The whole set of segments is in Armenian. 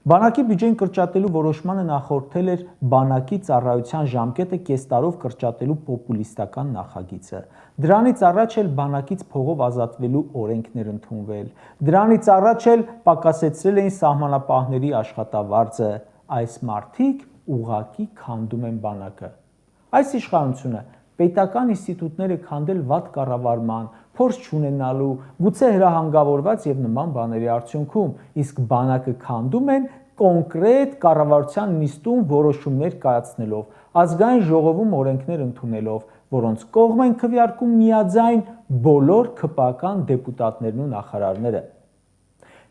Բանակի բյուջեն կրճատելու որոշմանը նախորդել էր բանակի ծառայության ժամկետը կես տարով կրճատելու պոպուլիստական նախագիծը։ Դրանից առաջ էլ բանակից փողով ազատվելու օրենքներ ընդունվել։ Դրանից առաջ էլ պակասեցրել էին սահմանապահների աշխատավարձը։ Այս մարդիկ ուղղակի քանդում են բանակը։ Այս իշխանությունը պետական ինստիտուտները քանդել վատ կառավարման, փորձ չունենալու, գուցե հրահանգավորված եւ նման բաների արդյունքում, իսկ բանակը քանդում են կոնկրետ կառավարության նիստում որոշումներ կայացնելով, ազգային ժողովում օրենքներ ընդունելով, որոնց կողմ են քվեարկում միաձայն բոլոր ՔՊԱ-ական դեպուտատներն ու նախարարները։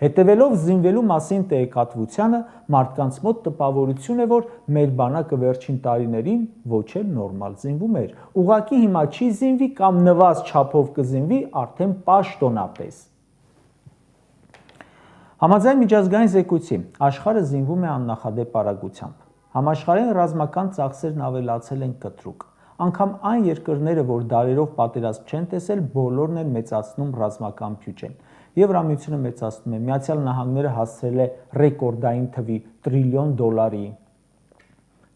Հետևելով զինվելու մասին տեղեկատվությանը, մարդկանց մոտ տպավորություն է, որ մեր բանակը վերջին տարիներին ոչ էլ նորմալ զինվում էր, ուղղակի հիմա չի զինվի կամ նվազ չափով կզինվի արդեն պաշտոնապես։ Համաձայն միջազգային զեկույցի, աշխարհը զինվում է աննախադեպ արագությամբ։ Համաշխարհային ռազմական ծախսերն ավելացել են կտրուկ։ Անգամ այն երկրները, որ դարերով պատերազմ չեն տեսել, բոլորն են մեծացնում ռազմական բյուջեն։ Եվրամիությունը մեծացնում է, Միացյալ Նահանգները հասցրել է ռեկորդային թվի տրիլիոն դոլարի։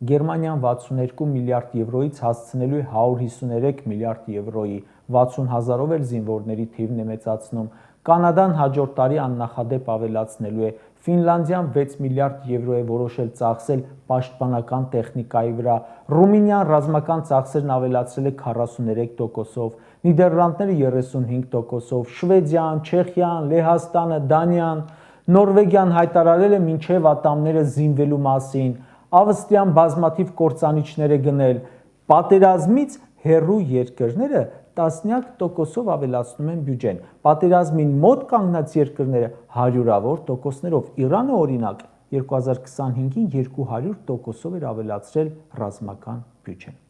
Գերմանիան 62 միլիարդ եվրոից հասցնելու է 153 միլիարդ եվրոյի, 60 հազարով էլ զինվորների թիվն է մեծացնում։ Կանադան հաջորդ տարի աննախադեպ ավելացնելու է, Ֆինլանդիան 6 միլիարդ եվրո է որոշել ծախսել պաշտպանական տեխնիկայի վրա, Ռումինիան ռազմական ծախսերն ավելացրել է 43%-ով, Նիդերլանդները 35%-ով, Շվեդիան, Չեխիան, Լեհաստանը, Դանիան, Նորվեգիան հայտարարել է մինչև ատամները զինվելու մասին, Ավստրիան բազմաթիվ կործանիչներ է գնել, պատերազմից հեռու երկրները տասնյակ տոկոսով ավելացնում են բյուջեն, պատերազմին մոտ կանգնած երկրները հարյուրավոր տոկոսներով, Իրանը օրինակ 2025-ին 200%-ով էր ավելացրել ռազմական բյուջեն։